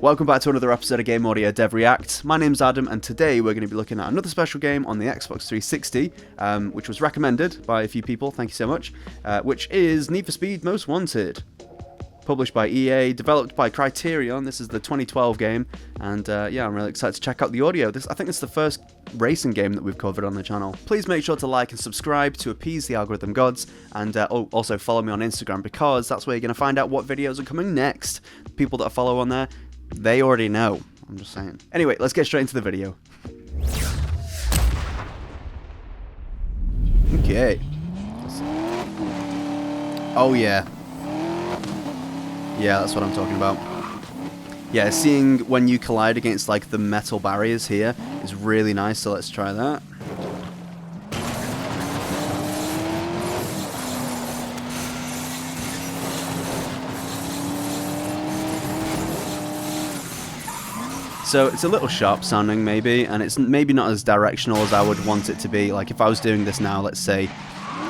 Welcome back to another episode of Game Audio Dev React. My name's Adam, and today we're going to be looking at another special game on the Xbox 360, which was recommended by a few people, thank you so much, which is Need for Speed Most Wanted. Published by EA, developed by Criterion. This is the 2012 game, and yeah, I'm really excited to check out the audio. I think it's the first racing game that we've covered on the channel. Please make sure to like and subscribe to appease the algorithm gods, and also follow me on Instagram, because that's where you're going to find out what videos are coming next. People that follow on there, they already know. I'm just saying. Anyway, let's get straight into the video. Okay. Oh yeah. Yeah, that's what I'm talking about. Yeah, seeing when you collide against like the metal barriers here is really nice, so let's try that. So it's a little sharp sounding maybe, and it's maybe not as directional as I would want it to be. Like if I was doing this now, let's say,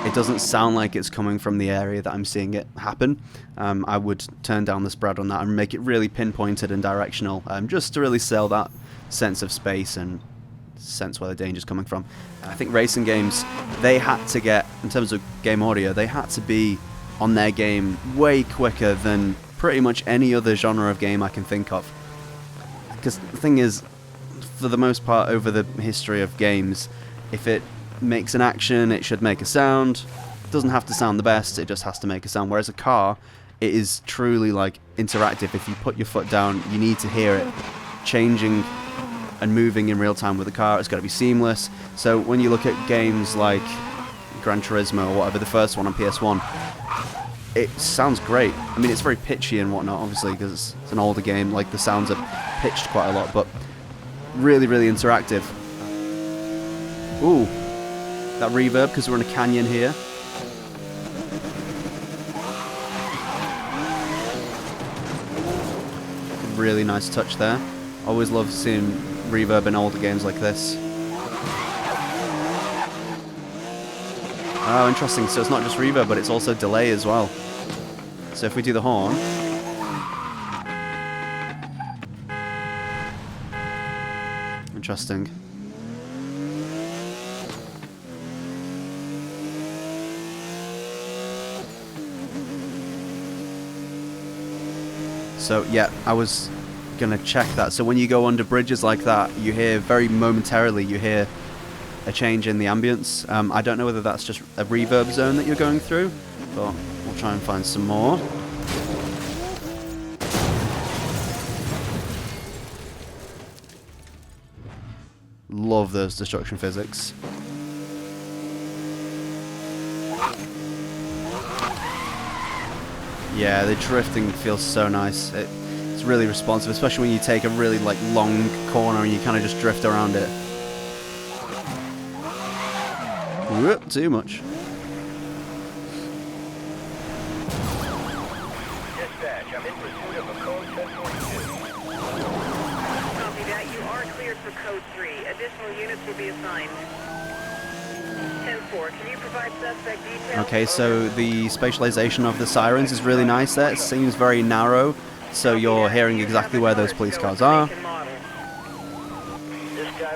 it doesn't sound like it's coming from the area that I'm seeing it happen. I would turn down the spread on that and make it really pinpointed and directional, just to really sell that sense of space and sense where the danger's coming from. I think racing games, they had to get, in terms of game audio, they had to be on their game way quicker than pretty much any other genre of game I can think of. Because the thing is, for the most part over the history of games, if it makes an action, it should make a sound. It doesn't have to sound the best, it just has to make a sound. Whereas a car, it is truly like interactive. If you put your foot down, you need to hear it changing and moving in real time with the car. It's got to be seamless. So when you look at games like Gran Turismo or whatever, the first one on PS1, it sounds great. I mean, it's very pitchy and whatnot, obviously, because it's an older game. Like the sounds are pitched quite a lot, but really, really interactive. Ooh. That reverb, because we're in a canyon here. Really nice touch there. Always love seeing reverb in older games like this. Oh, interesting. So it's not just reverb, but it's also delay as well. So if we do the horn. Interesting. So yeah, I was gonna check that. So when you go under bridges like that, you hear very momentarily, you hear a change in the ambience. I don't know whether that's just a reverb zone that you're going through, but we'll try and find some more. Love those destruction physics. Yeah, the drifting feels so nice. It's really responsive, especially when you take a really like long corner and you kind of just drift around it. Whoop, too much. Dispatch, I'm in pursuit of a code 1042. Copy that. You are cleared for code 3. Additional units will be assigned. 10-4, can you provide suspect details? Okay, so the spatialization of the sirens is really nice there. It seems very narrow, so you're hearing exactly where those police cars are.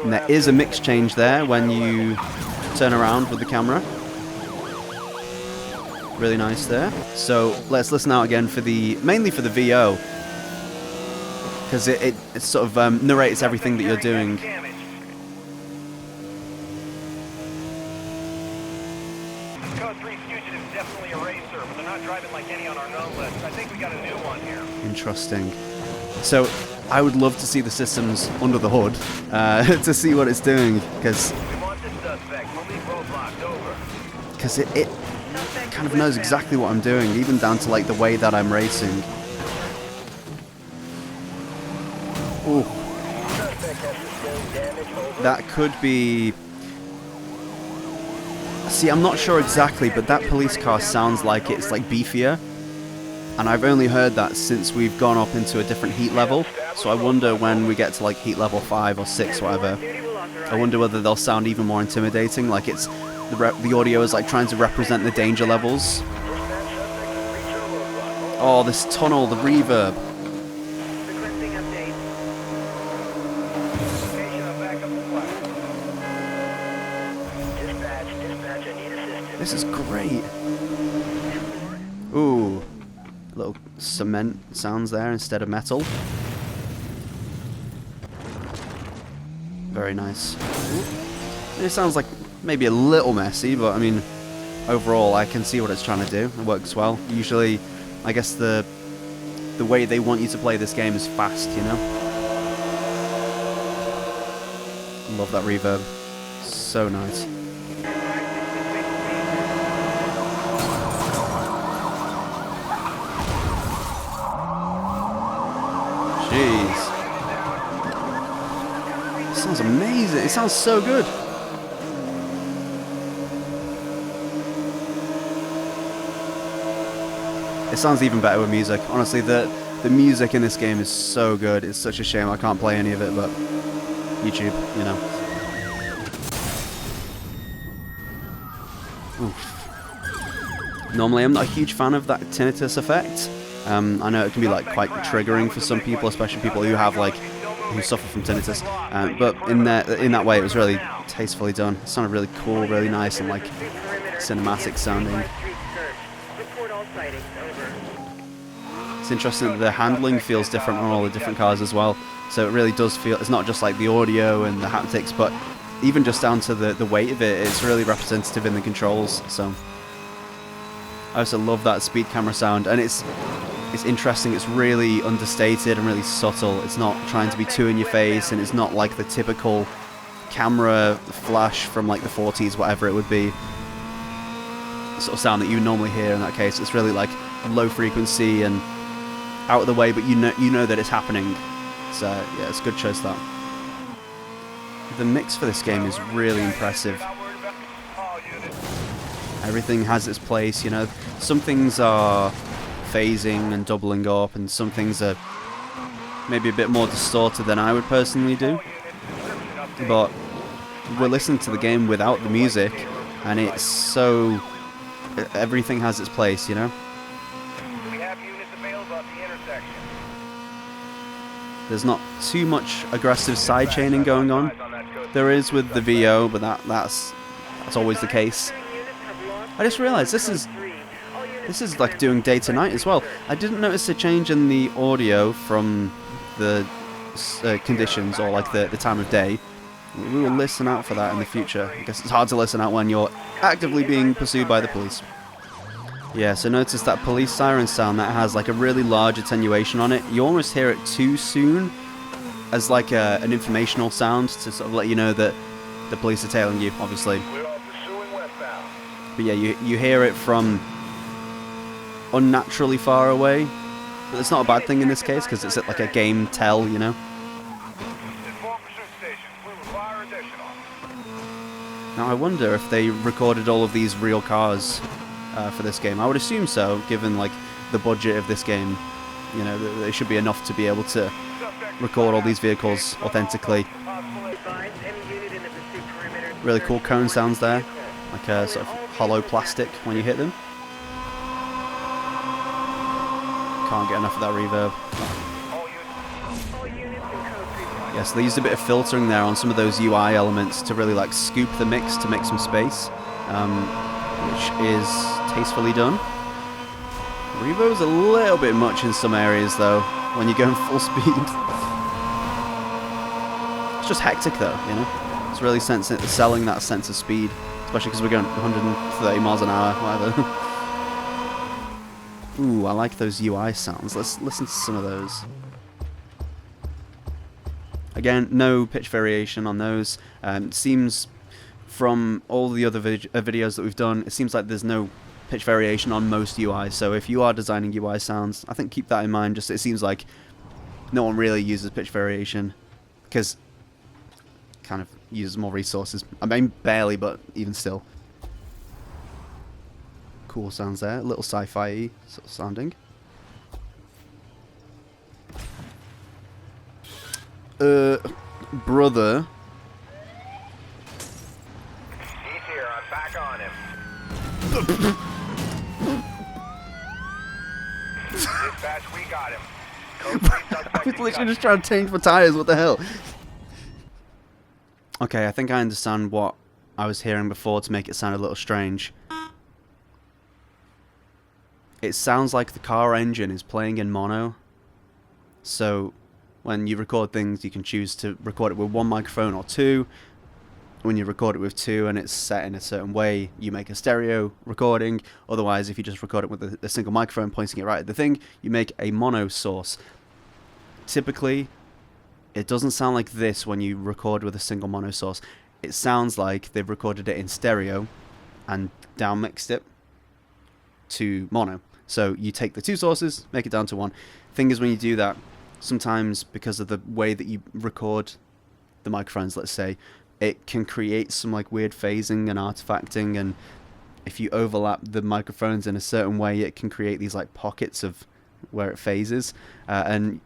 And there is a mix change there when you turn around with the camera. Really nice there. So let's listen out again for mainly for the VO, because it sort of narrates everything that you're doing. Interesting. So I would love to see the systems under the hood to see what it's doing, because it kind of knows exactly what I'm doing, even down to like the way that I'm racing. Ooh. That could be... See, I'm not sure exactly, but that police car sounds like it's like beefier. And I've only heard that since we've gone up into a different heat level. So I wonder when we get to like heat level 5 or 6 or whatever, I wonder whether they'll sound even more intimidating, like it's the audio is like trying to represent the danger levels. Oh, this tunnel, the reverb. This is great. Ooh, little cement sounds there instead of metal. Very nice. It sounds like maybe a little messy, but I mean, overall I can see what it's trying to do. It works well. Usually, I guess the way they want you to play this game is fast, you know? Love that reverb. So nice. Jeez. It sounds amazing. It sounds so good. It sounds even better with music. Honestly, the music in this game is so good. It's such a shame I can't play any of it, but YouTube, you know. Oof. Normally, I'm not a huge fan of that tinnitus effect. I know it can be like quite triggering for some people, especially people who have who suffer from tinnitus. But in that way, it was really tastefully done. It sounded really cool, really nice, and like cinematic sounding. It's interesting that the handling feels different on all the different cars as well. So it really does feel, it's not just like the audio and the haptics, but even just down to the weight of it, it's really representative in the controls. So I also love that speed camera sound, and it's interesting. It's really understated and really subtle. It's not trying to be too in your face, and it's not like the typical camera flash from like the 40s, whatever it would be, sort of sound that you normally hear in that case. It's really like low frequency and out of the way, but you know that it's happening. So yeah, it's a good choice that. The mix for this game is really impressive. Everything has its place, you know. Some things are phasing and doubling up, and some things are maybe a bit more distorted than I would personally do. But we're listening to the game without the music, and it's so... everything has its place, you know. There's not too much aggressive side chaining going on. There is with the VO, but that's always the case. I just realized this is like doing day to night as well. I didn't notice a change in the audio from the conditions or like the time of day. We will listen out for that in the future. I guess it's hard to listen out when you're actively being pursued by the police. Yeah, so notice that police siren sound that has like a really large attenuation on it. You almost hear it too soon as like an informational sound to sort of let you know that the police are tailing you, obviously. But yeah, you hear it from unnaturally far away. But it's not a bad thing in this case because it's like a game tell, you know. Now I wonder if they recorded all of these real cars for this game. I would assume so, given like the budget of this game. You know, there should be enough to be able to record all these vehicles authentically. Really cool cone sounds there, like a sort of hollow plastic when you hit them. Can't get enough of that reverb. Yeah, so they used a bit of filtering there on some of those UI elements to really like scoop the mix to make some space, which is tastefully done. Reverb's a little bit much in some areas though, when you're going full speed. It's just hectic though, you know? It's really selling that sense of speed, especially because we're going 130 miles an hour, whatever. Ooh, I like those UI sounds. Let's listen to some of those. Again, no pitch variation on those. Seems from all the other videos that we've done, it seems like there's no pitch variation on most UI. So if you are designing UI sounds, I think keep that in mind. Just it seems like no one really uses pitch variation because it kind of uses more resources. I mean, barely, but even still. Cool sounds there. A little sci-fi sort of sounding. Brother. He's here. I'm back on him. Dispatch, we got him. I was literally just trying to change my tires. What the hell? Okay, I think I understand what I was hearing before to make it sound a little strange. it sounds like the car engine is playing in mono. So when you record things, you can choose to record it with one microphone or two. When you record it with two and it's set in a certain way, you make a stereo recording. Otherwise, if you just record it with a single microphone pointing it right at the thing, you make a mono source. Typically, it doesn't sound like this when you record with a single mono source. It sounds like they've recorded it in stereo and down-mixed it to mono. So you take the two sources, make it down to one. Thing is, when you do that, sometimes because of the way that you record the microphones, let's say, it can create some like weird phasing and artifacting, and if you overlap the microphones in a certain way, it can create these like pockets of where it phases, and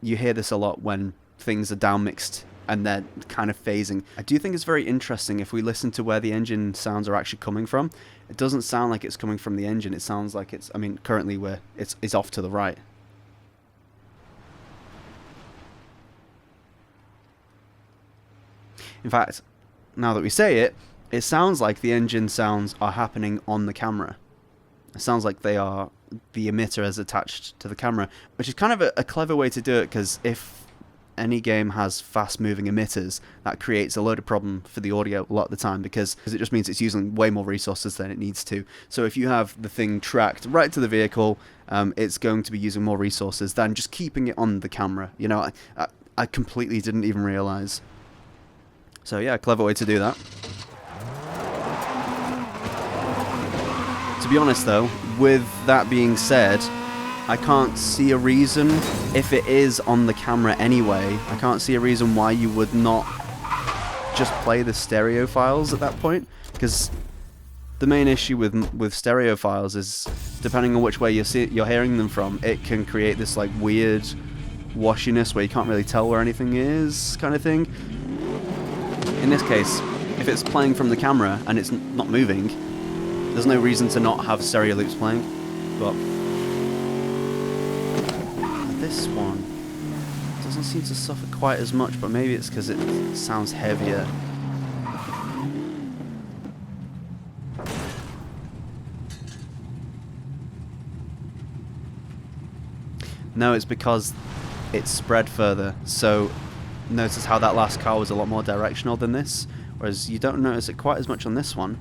you hear this a lot when things are down mixed and they're kind of phasing. I do think it's very interesting if we listen to where the engine sounds are actually coming from. It doesn't sound like it's coming from the engine. It sounds like it's, I mean, currently it's off to the right. In fact, now that we say it, it sounds like the engine sounds are happening on the camera. It sounds like they are, the emitter is attached to the camera, which is kind of a clever way to do it, because if any game has fast-moving emitters, that creates a load of problem for the audio a lot of the time, because it just means it's using way more resources than it needs to. So if you have the thing tracked right to the vehicle, it's going to be using more resources than just keeping it on the camera. You know, I completely didn't even realize. So yeah, clever way to do that. To be honest though, with that being said, I can't see a reason, if it is on the camera anyway, I can't see a reason why you would not just play the stereo files at that point, because the main issue with stereo files is, depending on which way you're hearing them from, it can create this like weird washiness where you can't really tell where anything is, kind of thing. In this case, if it's playing from the camera and it's not moving, there's no reason to not have stereo loops playing. But this one doesn't seem to suffer quite as much, but maybe it's because it sounds heavier. No, it's because it's spread further. So notice how that last car was a lot more directional than this, whereas you don't notice it quite as much on this one.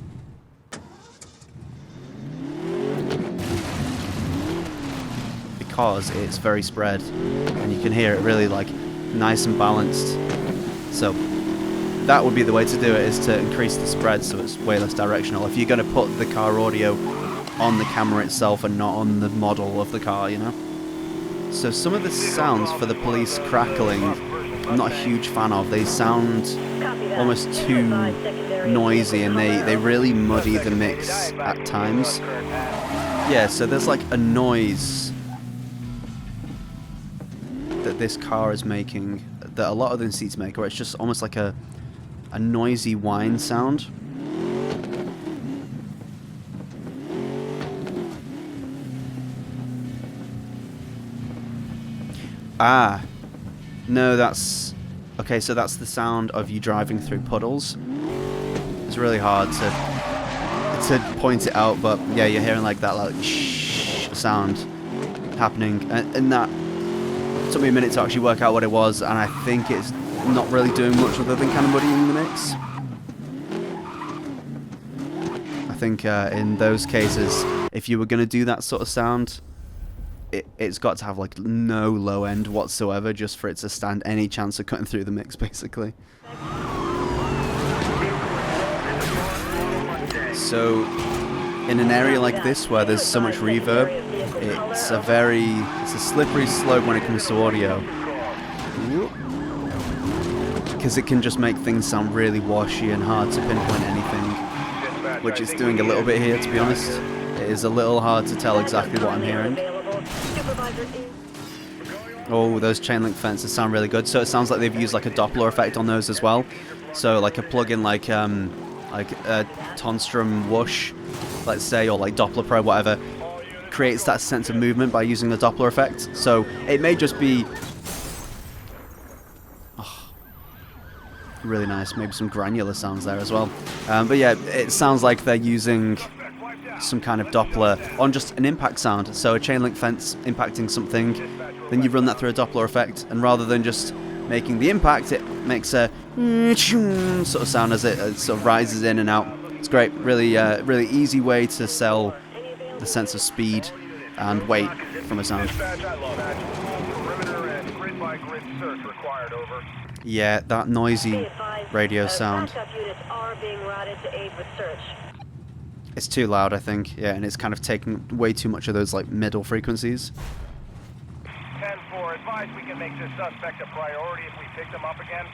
Because it's very spread, and you can hear it really like nice and balanced. So that would be the way to do it, is to increase the spread so it's way less directional. If you're going to put the car audio on the camera itself and not on the model of the car, you know. So some of the sounds for the police crackling, I'm not a huge fan of. They sound almost too noisy, and they really muddy the mix at times. Yeah, so there's like a noise that this car is making that a lot of the seats make, where it's just almost like a noisy whine sound. Ah, no, that's okay. So that's the sound of you driving through puddles. It's really hard to point it out, but yeah, you're hearing like that like shh sound happening, and that took me a minute to actually work out what it was, and I think it's not really doing much other than kind of muddying the mix. I think in those cases, if you were going to do that sort of sound, it's got to have like no low end whatsoever, just for it to stand any chance of cutting through the mix, basically. So in an area like this where there's so much reverb, it's a slippery slope when it comes to audio, because it can just make things sound really washy and hard to pinpoint anything, which it's doing a little bit here, to be honest. It is a little hard to tell exactly what I'm hearing. Oh, those chain link fences sound really good. So it sounds like they've used like a Doppler effect on those as well. So like a plugin like a Tonstrom Whoosh, let's say, or like Doppler Pro, whatever, creates that sense of movement by using the Doppler effect. So it may just be really nice, maybe some granular sounds there as well. But yeah, it sounds like they're using some kind of Doppler on just an impact sound. So a chain link fence impacting something, then you run that through a Doppler effect, and rather than just making the impact, it makes a sort of sound as it sort of rises in and out. It's great. Really, really easy way to sell the sense of speed and weight from a sound. Yeah, that noisy radio sound. It's too loud, I think. Yeah, and it's kind of taking way too much of those like middle frequencies. 10-4, advise we can make this suspect a priority if we pick them up again.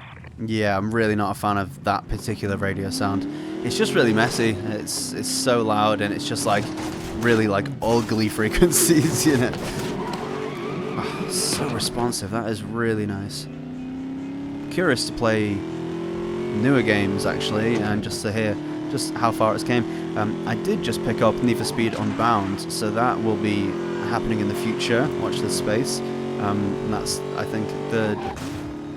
Yeah, I'm really not a fan of that particular radio sound. It's just really messy. It's so loud, and it's just like really like ugly frequencies, you know. Oh, so responsive. That is really nice. Curious to play newer games actually, and just to hear just how far it's came. I did just pick up Need for Speed Unbound, so that will be happening in the future. Watch this space. And that's, I think, the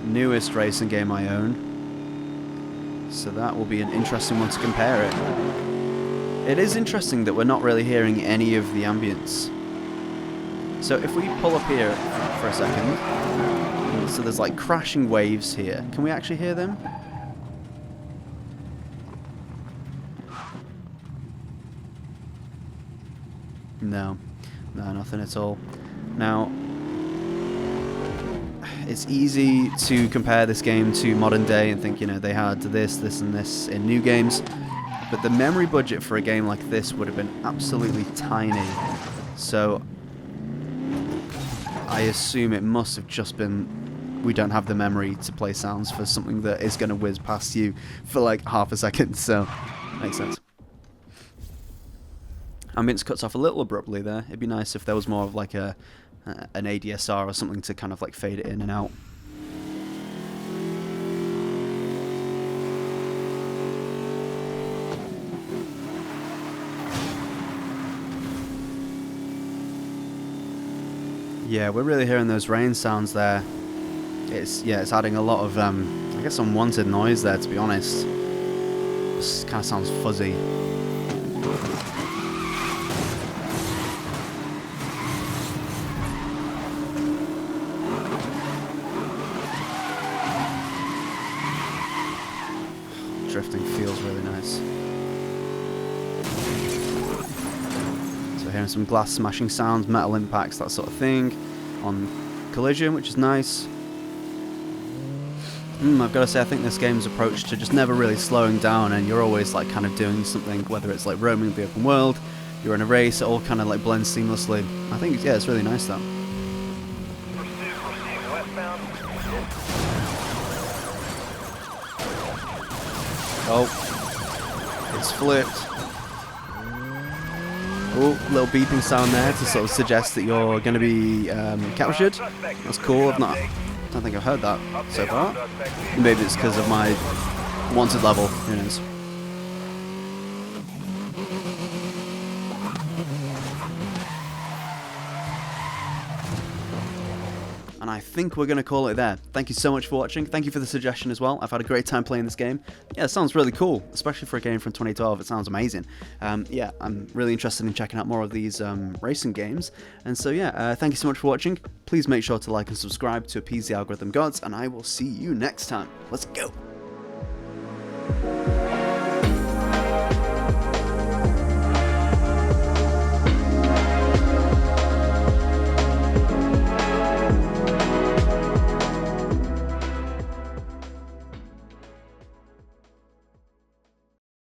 newest racing game I own. So that will be an interesting one to compare it. It is interesting that we're not really hearing any of the ambience. So if we pull up here for a second, so there's like crashing waves here. Can we actually hear them? No, nothing at all. Now, it's easy to compare this game to modern day and think, you know, they had this, and this in new games, but the memory budget for a game like this would have been absolutely tiny. So I assume it must have just been, we don't have the memory to play sounds for something that is going to whiz past you for like half a second, so makes sense. Ambience cuts off a little abruptly there. It'd be nice if there was more of like an ADSR or something to kind of like fade it in and out. Yeah, we're really hearing those rain sounds there. It's adding a lot of I guess unwanted noise there, to be honest. This kind of sounds fuzzy. Drifting feels really nice. So hearing some glass smashing sounds, metal impacts, that sort of thing on collision, which is nice. I've got to say, I think this game's approach to just never really slowing down, and you're always like kind of doing something, whether it's like roaming the open world, you're in a race, it all kind of like blends seamlessly. I think, yeah, it's really nice though. Oh, it's flipped. Oh, little beeping sound there to sort of suggest that you're going to be captured. That's cool. I don't think I've heard that so far. Maybe it's because of my wanted level. Who knows? And I think we're going to call it there. Thank you so much for watching. Thank you for the suggestion as well. I've had a great time playing this game. Yeah, it sounds really cool, especially for a game from 2012. It sounds amazing. Yeah, I'm really interested in checking out more of these racing games. And so yeah, thank you so much for watching. Please make sure to like and subscribe to appease the algorithm gods, and I will see you next time. Let's go.